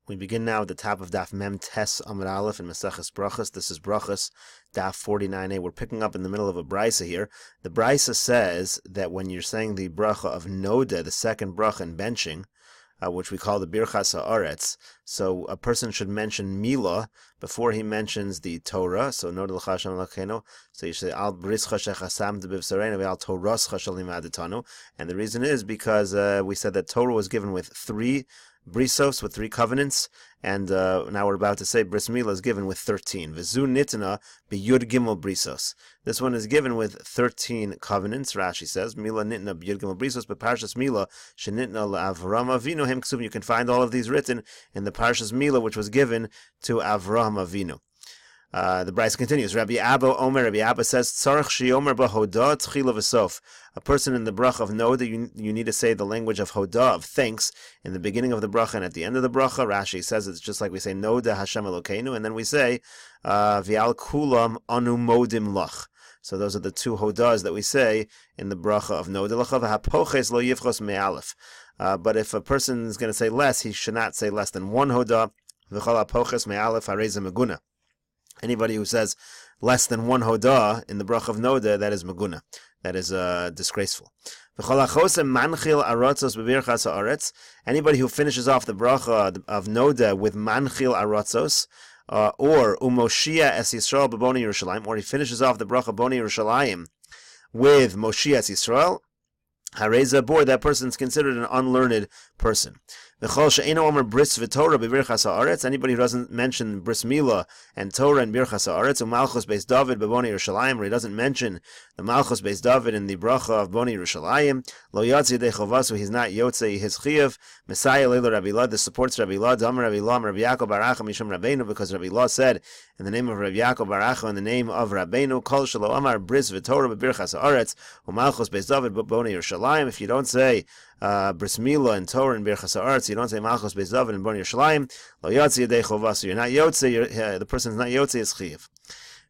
We begin now at the top of Daf Mem Tes Amud Aleph in Maseches Brachos. This is Berachos Daf 49a. We're picking up in the middle of a brisa here. The brisa says that when you're saying the bracha of Noda, the second bracha in benching, which we call the Birchas Haaretz, so a person should mention Milah before he mentions the Torah. So Noda l'cha Hashem Elokeinu. So you say Al Brischa Shechasam B'Vsareinu Ve'al Torascha Shalimadetanu. And the reason is because we said that Torah was given with three brisos, with three covenants, and now we're about to say bris milah is given with 13. V'zu nitna b'yud gimel brisos. This one is given with 13 covenants. Rashi says milah nitna b'yud gimel brisos, but parshas milah shenitna la'Avraham Avinu hem ksuvim. You can find all of these written in the parshas milah, which was given to Avraham Avinu. The brisa continues. Rabbi Abba Omer, Rabbi Abba says, Tzarech sheyomer b'hodah tchila v'sof. A person in the bracha of Noda, you need to say the language of hodah, of thanks, in the beginning of the bracha and at the end of the bracha. Rashi says it's just like we say Noda Hashem Elokeinu, and then we say V'al kulam anu modim lach. So those are the two hodahs that we say in the bracha of Noda l'cha v'hapoches lo yivchos me'alef. But if a person is going to say less, he should not say less than one hodah. V'chol hapoches me'alef harei meguna. Anybody who says less than one hodah in the bracha of Noda, that is meguna. That is disgraceful. Anybody who finishes off the bracha of Noda with manchil aratzos, or umoshia es Yisrael b'boni Yerushalayim, or he finishes off the bracha boni Yerushalayim with moshia es Yisrael, hareza bor, that person is considered an unlearned person. Anybody who doesn't mention bris milah and Torah and birchas haaretz, umalchus beis David b'boni Yerushalayim, or he doesn't mention the malchus beis David in the bracha of boni Yerushalayim, lo yatzi yedei chovasu, he's not yotzei his chiyuv. Messiah leila Rabbi Lah, this supports Rabbi Lah. Dam Rabbi Lah, Rabbi Yaakov Baracha mishum Rabbeinu, because Rabbi Lah said in the name of Rabbi Yaakov Baracha, in the name of Rabbeinu, kol shelo amar bris v'Torah b'birchas haaretz umalchus beis David b'boni Yerushalayim. If you don't say bris milah and Torah and birchas haaretz, you don't say malchus beis David and boni Yerushalayim, lo yatzi yedei chovasu, you're not yotzei, the person's not yotzei his chiyuv.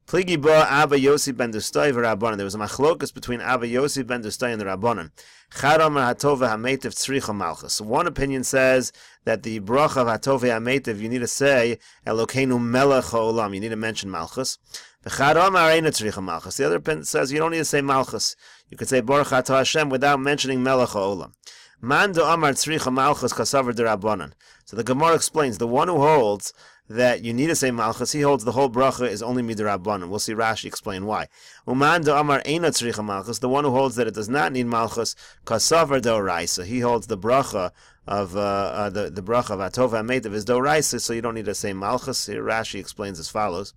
Pligi ba Abba Yossi ben Dustai v'Rabbanan. There was a machlokus between Abba Yossi ben Dustai and the Rabbanan. Charamar hatova hametiv tzricha malchus. One opinion says that the bracha of hatova hametiv, you need to say Elokeinu melech ha'olam. You need to mention malchus. V'charamar eina tzricha malchus. The other opinion says you don't need to say malchus. You could say Baruch Atah Hashem without mentioning melech ha'olam. Man do amar tzricha malchus kasavar derabbanan. So the Gemara explains, the one who holds that you need to say malchus, he holds the whole bracha is only midrabbanan. We'll see Rashi explain why. Uman do amar eina tzricha malchus, the one who holds that it does not need malchus, kasavar doraisa, he holds the bracha of the bracha of atova hametiv is doraisa, so you don't need to say malchus. Here Rashi explains as follows.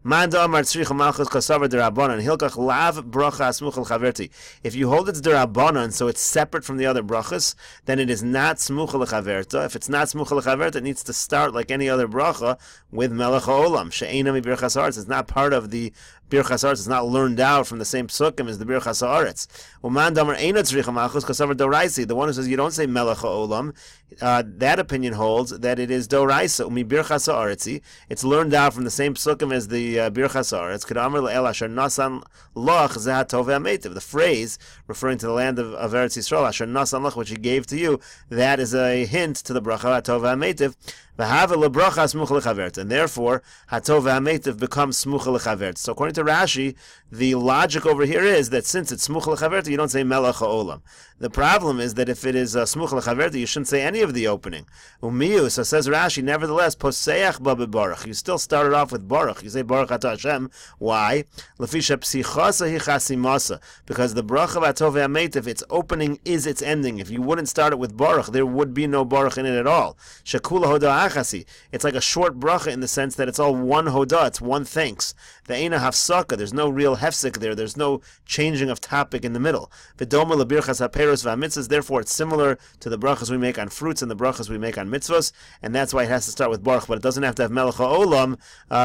Man do amar tzricha malchus kasavar derabbanan hilkach lav bracha smuchal chaverti. If you hold it's derabbanan, so it's separate from the other brachas, then it is not smuchal chaverta. If it's not smuchal chaverta, it needs to start like any other bracha with melech ha'olam. She'ena mi birchas haaretz. It's not part of the birchas haaretz. It's not learned out from the same psukim as the birchas haaretz. Uman do amar eina tzricha malchus kasavar doraisi. The one who says you don't say melech ha'olam, that opinion holds that it is doraisa. Umi birchas haaretzi. It's learned out from the same psukim as the birchas haaretz. Kedamar le'el asher nasan lach zeh hatova hametiv. The phrase referring to the land of Eretz Yisrael, asher nasan lach, which he gave to you, that is a hint to the bracha hatova hametiv. And therefore, hatova hametiv becomes smucha lechaverta. So according to Rashi, the logic over here is that since it's smucha lechaverta, you don't say melech ha'olam. The problem is that if it is smucha lechaverta, you shouldn't say any of the opening. Umiyu, so says Rashi, nevertheless, poseach ba bebarach. You still started off with baruch. You say baruch atah Hashem. Why? Lefisha psichasa hichasimasa. Because the bracha of hatova hametiv, its opening is its ending. If you wouldn't start it with baruch, there would be no baruch in it at all. Shekula hodah. It's like a short bracha in the sense that it's all one hodah, it's one thanks. The eina hafsaka, there's no real hefsek there, there's no changing of topic in the middle. V'doma lebirchas haperos v'amitzvos, therefore it's similar to the brachas we make on fruits and the brachas we make on mitzvos, and that's why it has to start with baruch, but it doesn't have to have melech ha'olam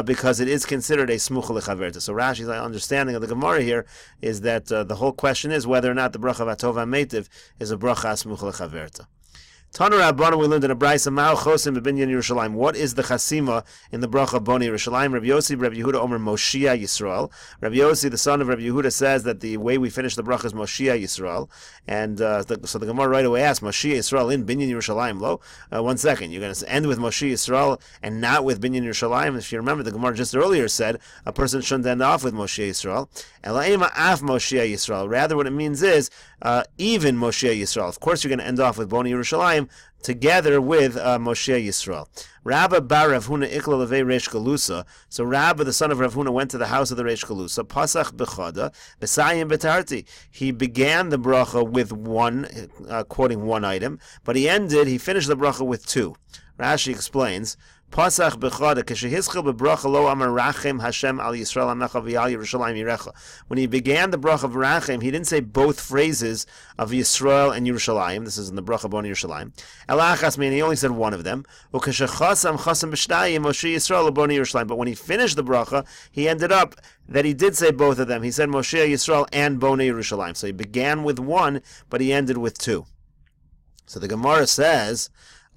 because it is considered a smucha lechaverta. So Rashi's understanding of the Gemara here is that the whole question is whether or not the bracha of atova hametiv is a bracha smucha lechaverta. Tanu Rabbanu, we learned in a brayso, Ma'u chosim b'binyan Yerushalayim. What is the chasima in the bracha Boni Yerushalayim? Rabbi Yossi, Rabbi Yehuda, Omer Moshiach Yisrael. Rabbi Yossi, the son of Rabbi Yehuda, says that the way we finish the bracha is Moshiach Yisrael. And so the Gemara right away asks, Moshiach Yisrael in Binyan Yerushalayim lo? 1 second, you're going to end with Moshiach Yisrael and not with Binyan Yerushalayim? If you remember, the Gemara just earlier said a person shouldn't end off with Moshiach Yisrael. Ela'ema af Moshiach Yisrael. Rather, what it means is even Moshiach Yisrael. Of course, you're going to end off with Boni Yerushalayim together with Moshiach Yisrael. Rabba bar Rav Huna ikla levei Reish Galusa. So Rabba, the son of Rav Huna, went to the house of the Reish Galusa. Pasach bechada, b'sayim betarti. He began the bracha with one, quoting one item, but he finished the bracha with two. Rashi explains, Pasach bechada k'shehizchil bebracha lo amar rachem Hashem al Yisrael amecha v'al Yerushalayim yirecha. When he began the bracha of rachem, he didn't say both phrases of Yisrael and Yerushalayim. This is in the bracha Boni Yerushalayim. Elachas mean he only said one of them. Ukeshechasam chasam b'shtayim Moshe Yisrael Boni Yerushalayim. But when he finished the bracha, he ended up that he did say both of them. He said Moshe Yisrael and Boni Yerushalayim. So he began with one, but he ended with two. So the Gemara says,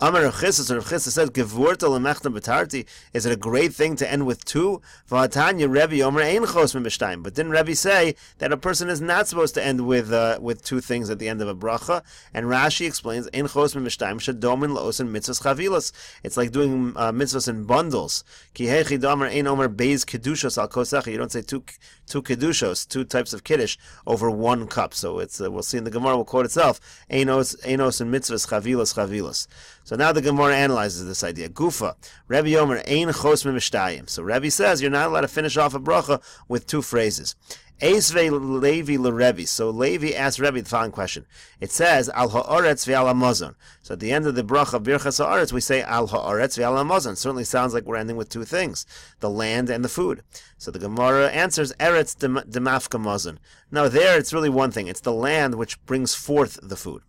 Amar Rav Chisda, Rav Chisda says, Gevurta lemechtam betarti. Is it a great thing to end with two? V'atanya Rebbe Omer ein chos min b'shtayim. But didn't Rebbe say that a person is not supposed to end with two things at the end of a bracha? And Rashi explains, ein chos min b'shtayim shadomin laosin mitzvos chavilas. It's like doing mitzvos in bundles. Ki hechi damer ein omer beis kedushos al kosecha. You don't say two kedushos, two types of kiddush over one cup. So it's we'll see in the Gemara, will quote itself, einos and mitzvos chavilas. So now the Gemara analyzes this idea. Gufa, Rebbe Omer, ein chos mim'shtayim. So Rebbe says you're not allowed to finish off a bracha with two phrases. Eisvei Levi l'Rebbe. So Levi asked Rebbe the following question. It says, Al ha'aretz ve'al ha'mazon. So at the end of the bracha of Berachos ha'aretz, we say, Al ha'aretz ve'al ha'mazon. Certainly sounds like we're ending with two things, the land and the food. So the Gemara answers, Eretz demafka mazon. No, there it's really one thing. It's the land which brings forth the food.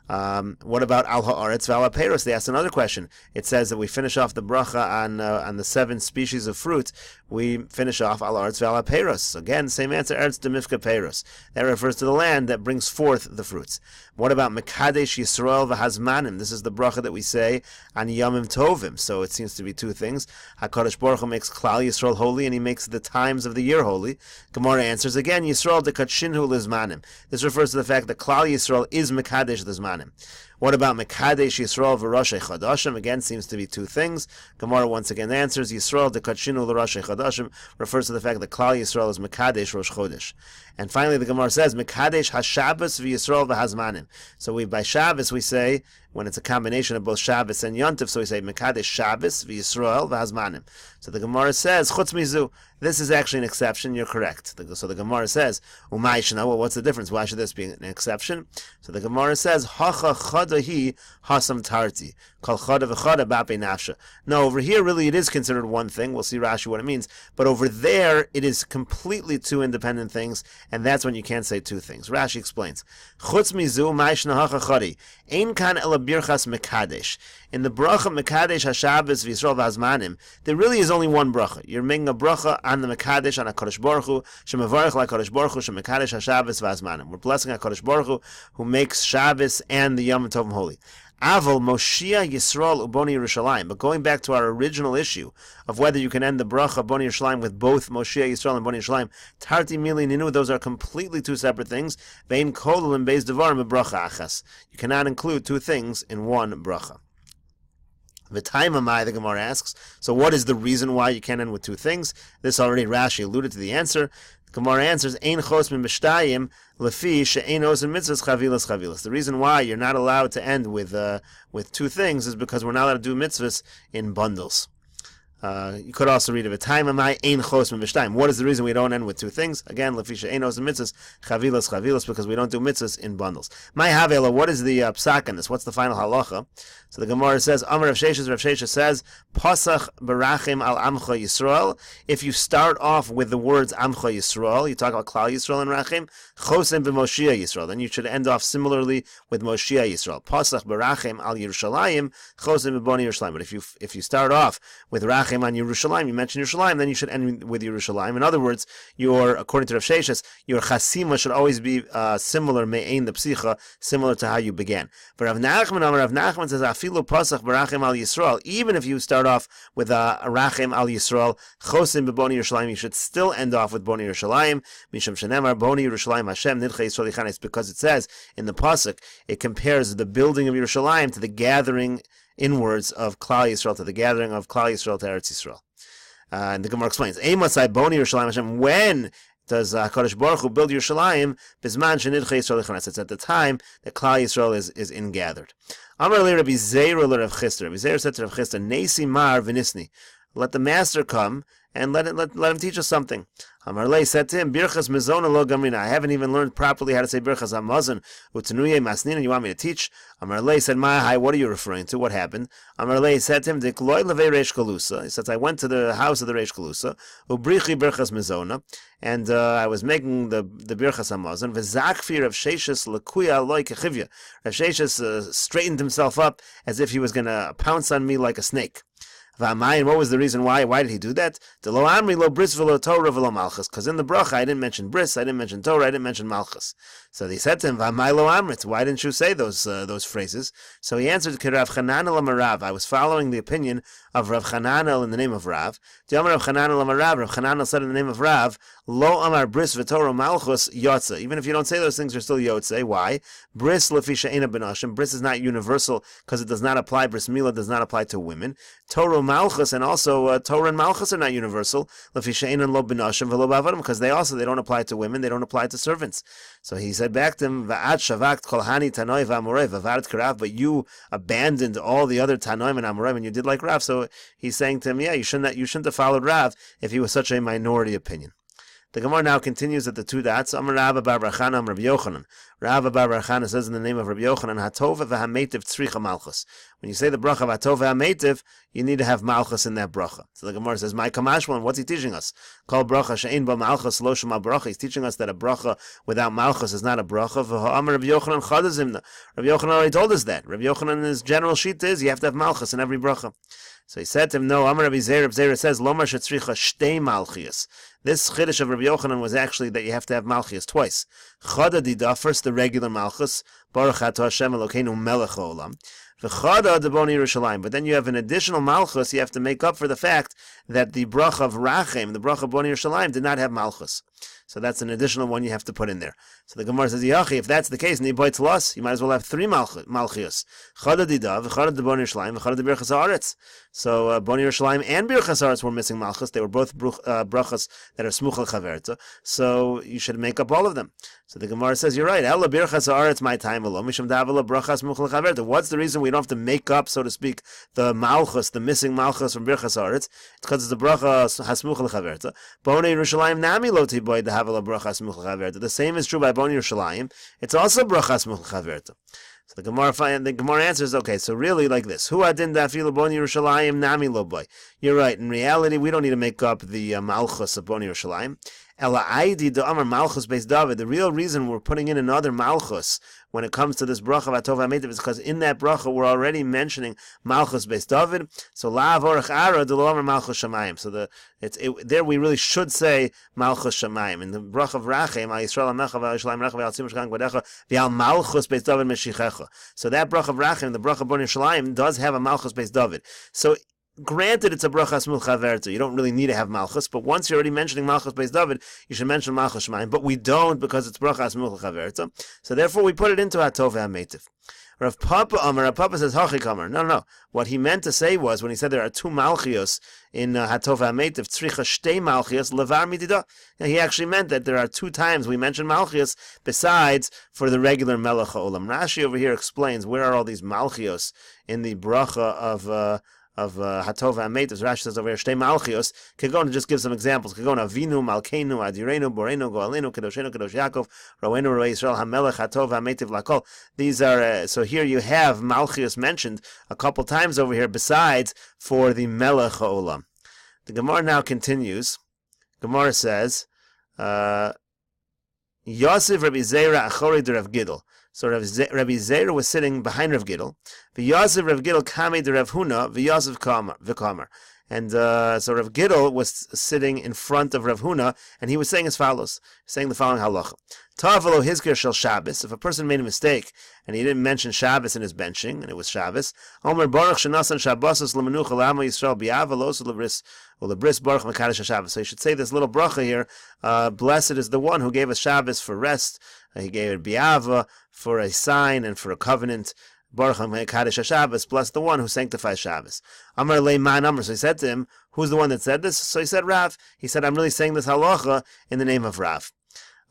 What about al ha'aretz v'al ha'peiros? They asked another question. It says that we finish off the bracha on the 7 species of fruit. We finish off al ha'aretz v'al ha'peiros. Again, same answer. Eretz demifka peiros. That refers to the land that brings forth the fruits. What about mekadesh Yisrael v'hazmanim? This is the bracha that we say on Yomim Tovim. So it seems to be two things. HaKadosh Baruch Hu makes Klal Yisrael holy, and He makes the times of the year holy. Gemara answers again, Yisrael dekatshinhu lizmanim. This refers to the fact that Klal Yisrael is mekadesh lizmanim. What about Mekadesh Yisrael v'Roshei Chadashim? Again, seems to be two things. Gemara once again answers, Yisrael dekatshinu l'Roshei Chadashim refers to the fact that Klal Yisrael is Mekadesh Rosh Chodesh. And finally, the Gemara says, Mekadesh HaShabbos v'Yisrael v'Hazmanim. So by Shabbos we say, when it's a combination of both Shabbos and Yontif, so we say Mekadesh Shabbos v'Yisrael v'Hazmanim. So the Gemara says, Chutz mizu, this is actually an exception, you're correct. So the Gemara says, Umay shena, well, what's the difference? Why should this be an exception? So the Gemara says, Hacha chadahi hasam tarti. Kal chada v'chada bape nafsha. No, over here, really, it is considered one thing. We'll see Rashi what it means. But over there, it is completely two independent things, and that's when you can't say two things. Rashi explains, Chutz mizu, Umay shena hacha chadi. Ein kan ela birchas mekadesh. In the bracha mekadesh HaShabbos v'Yisrael v'Hazmanim, there really is only one bracha. You're making a bracha on the mekadesh, on HaKadosh Baruch Hu, shemavarech l'HaKadosh Baruch Hu, shemekadesh HaShabbos v'Hazmanim. We're blessing HaKadosh Baruch Hu, who makes Shabbos and the Yom Tovim holy. Aval Moshiach Yisrael uboni Yerushalayim. But going back to our original issue of whether you can end the bracha Boni Yerushalayim with both Moshiach Yisrael and Boni Yerushalayim, Tarti Mili Ninu, those are completely two separate things. Vein Kolul and Beis Devarim bracha achas. You cannot include two things in one bracha. V'taimamai, the Gemara asks, so what is the reason why you can't end with two things? This already Rashi alluded to the answer. The Gemara answers, Ein chos min b'shtayim lefi she'ein osin mitzvahs chavilas. The reason why you're not allowed to end with two things is because we're not allowed to do mitzvahs in bundles. You could also read of a time amai ein chos min b'shtayim. What is the reason we don't end with two things? Again, lefi she'ein osin mitzvahs chavilas, because we don't do mitzvahs in bundles. My havela, what is the psak on this? What's the final halacha? So the Gemara says, Amar Rav Sheshes says, Pasach berachim al amcha Yisrael. If you start off with the words amcha Yisrael, you talk about Klal Yisrael and Rachim, chosim b'Moshiach Yisrael. Then you should end off similarly with Moshiach Yisrael. Pasach berachim al Yerushalayim, chosim b'Boni Yerushalayim. But if you start off with Rachim merachim on Yerushalayim, you mention Yerushalayim, then you should end with Yerushalayim. In other words, according to Rav Sheshes, your chasima should always be similar, me'ein the psicha, similar to how you began. But Rav Nachman says, afilu pasach barachim al Yisrael, even if you start off with a rachim al Yisrael, chosim b'boni Yerushalayim, you should still end off with boni Yerushalayim, misham shenemar boni Yerushalayim Hashem nidcha Yisrael yichanes, because it says in the pasuk, it compares the building of Yerushalayim to the gathering inwards of Klal Yisrael, to the gathering of Klal Yisrael to Eretz Yisrael. And the Gemara explains, Eimasai boni Yerushalayim Hashem, when does HaKadosh Baruch Hu build Yerushalayim? Bizman shenidcha Yisrael yichanes. It's at the time that Klal Yisrael is ingathered. Amar le Rabbi Zeir le Rav Chisda. Rabbi Zeir said to Rav Chisda, Nesi mar v'nisni. Let the master come and let him teach us something. Amar le said to him, Birchas mezona lo gamrina. I haven't even learned properly how to say Birchas hamazon utenuye masnina. You want me to teach? Amar le said, Mahai, what are you referring to? What happened? Amar le said to him, Dikloi levei reish galusa. He says, I went to the house of the reish galusa, ubrichi Birchas mezona, and I was making the Birchas hamazon. V'zakfi Rav Sheshes lekuya loy kechivya. Rav Sheshes straightened himself up as if he was going to pounce on me like a snake. And what was the reason why? Why did he do that? Because in the bracha I didn't mention bris, I didn't mention Torah, I didn't mention malchus. So they said to him, why didn't you say those phrases? So he answered, Rav Chananel Amarav. I was following the opinion of Rav Chananel in the name of Rav. Rav Chananel said in the name of Rav, Lo Amar Bris v'Torah Malchus Yotze. Even if you don't say those things, you're still Yotze. Why? Bris lefisha ena benashim. Bris is not universal because it does not apply. Bris Milah does not apply to women. Torah Malchus and also Torah and Malchus are not universal. Lefisha ena lo benashim v'lo b'avadim, because they don't apply to women. They don't apply to servants. So he said back to him, Va'at shavakt kol hani tanoi v'amorei v'varat karav. But you abandoned all the other tanoim and amoreim and you did like Rav. So he's saying to him, yeah, you shouldn't have followed Rav if he was such a minority opinion. The Gemara now continues at the two dots. Amar Rav bar Barachana Rabbi Yochanan. Rav bar Barachana says in the name of Rabbi Yochanan, Hatova v'hametiv tzricha malchus. When you say the bracha of Hatova v'hametiv, you need to have malchus in that bracha. So the Gemara says, My kamashwan, what's he teaching us? Kol bracha she'ein ba malchus lo shema bracha. He's teaching us that a bracha without malchus is not a bracha. V'ha'amar Rabbi Yochanan chadazimna. Rabbi Yochanan already told us that. Rabbi Yochanan, his general sheet is, you have to have malchus in every bracha. So he said to him, no, Amar Rabbi Zeir. Rabbi Zeir says, Lomar shetzricha shtei malchias. This chiddush of Rabbi Yochanan was actually that you have to have malchias twice. Chada dida, first the regular malchus, Baruch atah Hashem Elokeinu melech haolam. V'chada deboni Yerushalayim. But then you have an additional malchus, you have to make up for the fact that the bracha of Rachem, the bracha of Boni Yerushalayim, did not have malchus. So that's an additional one you have to put in there. So the Gemara says, Yachi, if that's the case, you might as well have three malchios. Chada didav, chada de Boni Yerushalayim, chada de Berachos Haaretz. So Boni Yerushalayim and Berachos Haaretz were missing malchus. They were both brachas that are smuch al chaverta. So you should make up all of them. So the Gemara says, you're right. Ella Berachos Haaretz my time alone. Misham davela brachas smuch al chaverta. What's the reason we don't have to make up, so to speak, the malchus, the missing malchus from Berachos Haaretz? It's because it's the bracha hasmuch al chaverta. Boni Yerushalayim nami lo tiboy the havala bracha smuch al chaverta. The same is true by Boni Yerushalayim. It's also bracha smuch al chaverta. So the Gemara answers, okay, so really like this. Hu adin dafilu Boni Yerushalayim nami lo boy. You're right. In reality, we don't need to make up the malchus of Boni Yerushalayim. Ela aidi do amar malchus beis David. The real reason we're putting in another malchus when it comes to this bracha of Hatov HaMetiv is because in that bracha we're already mentioning malchus beis David. So la avorach ara de lo amar malchus shamayim. So there we really should say malchus shamayim. In the bracha of Rachem, al Yisrael amecha v'al Yishalayim recha v'al tzim shkan gvadecha v'al malchus beis David meshichecha. So that bracha of Rachem, the bracha of Boni Yerushalayim, does have a malchus beis David. So granted, it's a bracha smuch chaverta. You don't really need to have malchus, but once you're already mentioning malchus beis David, you should mention malchus shemaim. But we don't because it's bracha smuch chaverta. So therefore, we put it into Hatov HaMetiv. Rav Papa says Hachi Kamar. No. What he meant to say was when he said there are two malchios in Hatov HaMetiv, tzricha shtei malchios levar midida. He actually meant that there are two times we mention malchios besides for the regular melech haolam. Rashi over here explains where are all these malchios in the bracha of Hatov HaMetiv. Rashi says over here, Shtei Malchios. Kegon just give some examples. Kegon Avinu, Malkeinu, Adirenu, Borenu, Goalenu, Kedoshenu, Kedosh Yaakov, Roenu, Roe Yisrael, HaMelech, Hatov HaMetiv Lakol. These are, so here you have Malchios mentioned a couple times over here besides for the Melech HaOlam. The Gemara now continues. Gemara says, Yosef Rabbi Zera Achori de Rav Gidl. So Rabbi Zeir was sitting behind Rav Gidl. V'Yosef Rav Gidl kamei de Rav Huna v'Yosef v'Kamar. And so Rav Gidl was sitting in front of Rav Huna, and he was saying as follows, saying the following halacha. Tavalo hizkir shel Shabbos. If a person made a mistake and he didn't mention Shabbos in his benching, and it was Shabbos, Omer Baruch shenasan Shabbosos lemenucha l'amo Yisrael bi'avalos ulebris Baruch mekadosh Shabbos. So you should say this little bracha here. Blessed is the one who gave us Shabbos for rest. He gave it bi'ava for a sign and for a covenant. Baruch mekadosh Shabbos. Bless the one who sanctifies Shabbos. Amar le'man Amar. So he said to him, who's the one that said this? So he said Rav. He said, I'm really saying this halacha in the name of Rav.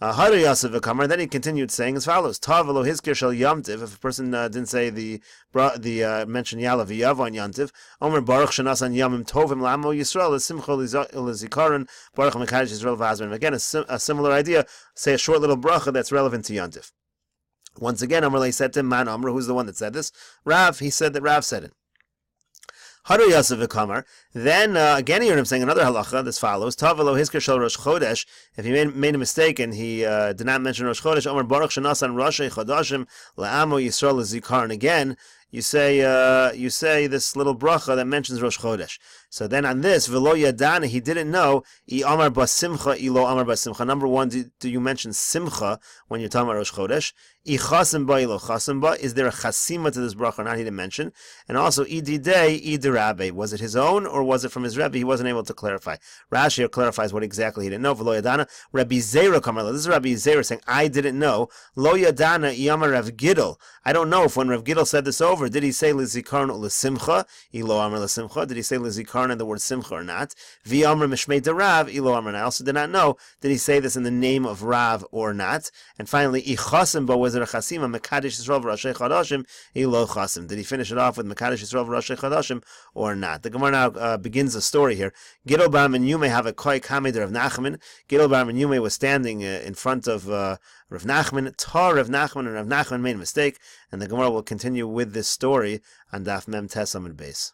Then he continued saying as follows: Tavelo hizkir shel yomtiv. If a person didn't say the mention Yalav Yav on yomtiv, Omer Baruch shenasan yamim tovim lamo Yisrael lesimcha lezikaron Baruch mekadosh Yisrael v'azman. Again, a similar idea. Say a short little bracha that's relevant to yomtiv. Once again, Amr said to him, Man Amr, who's the one that said this? Rav. He said that Rav said it. Then again, you heard him saying another halacha. This follows: Tavelo hizkir shel Rosh Chodesh. If he made a mistake and he did not mention Rosh Chodesh, Omer Baruch shenasan Roshei Chodashim le'amo Yisrael lezikaron. Again, you say this little bracha that mentions Rosh Chodesh. So then on this, v'lo yadana, he didn't know. I amar basimcha, ilo amar basimcha. Number one, do you mention simcha when you're talking about Rosh Chodesh? I chasim ba, ilo chasim ba. Is there a chasima to this bracha or not? He didn't mention. And also, ididei, idirabe. Was it his own or was it from his Rebbe? He wasn't able to clarify. Rashi here clarifies what exactly he didn't know. V'lo yadana, Rabbi Zera kamarla. This is Rabbi Zera saying, I didn't know. Lo yadana, I amar Rav Gidl. I don't know if when Rav Gidl said this over, did he say lezikaron lesimcha? Ilo amar lesimcha. Did he say lezikaron and the word simcha or not? V'amar mishmei de Rav. Ilo amar. I also did not know. Did he say this in the name of Rav or not? And finally, ichasim ba, was it a chasima? Mekadosh Yisrael v'Roshei Chodashim. Ilo chasim. Did he finish it off with Mekadosh Yisrael v'Roshei Chodashim or not? The Gemara now begins the story here. Gidol bar Menyume have a koi kamid Rav Nachman. Gidol bar Menyume was standing in front of Rav Nachman. Tar Rav Nachman, and Rav Nachman made a mistake. And the Gemara will continue with this story on Daf Mem Tes Amud Beis.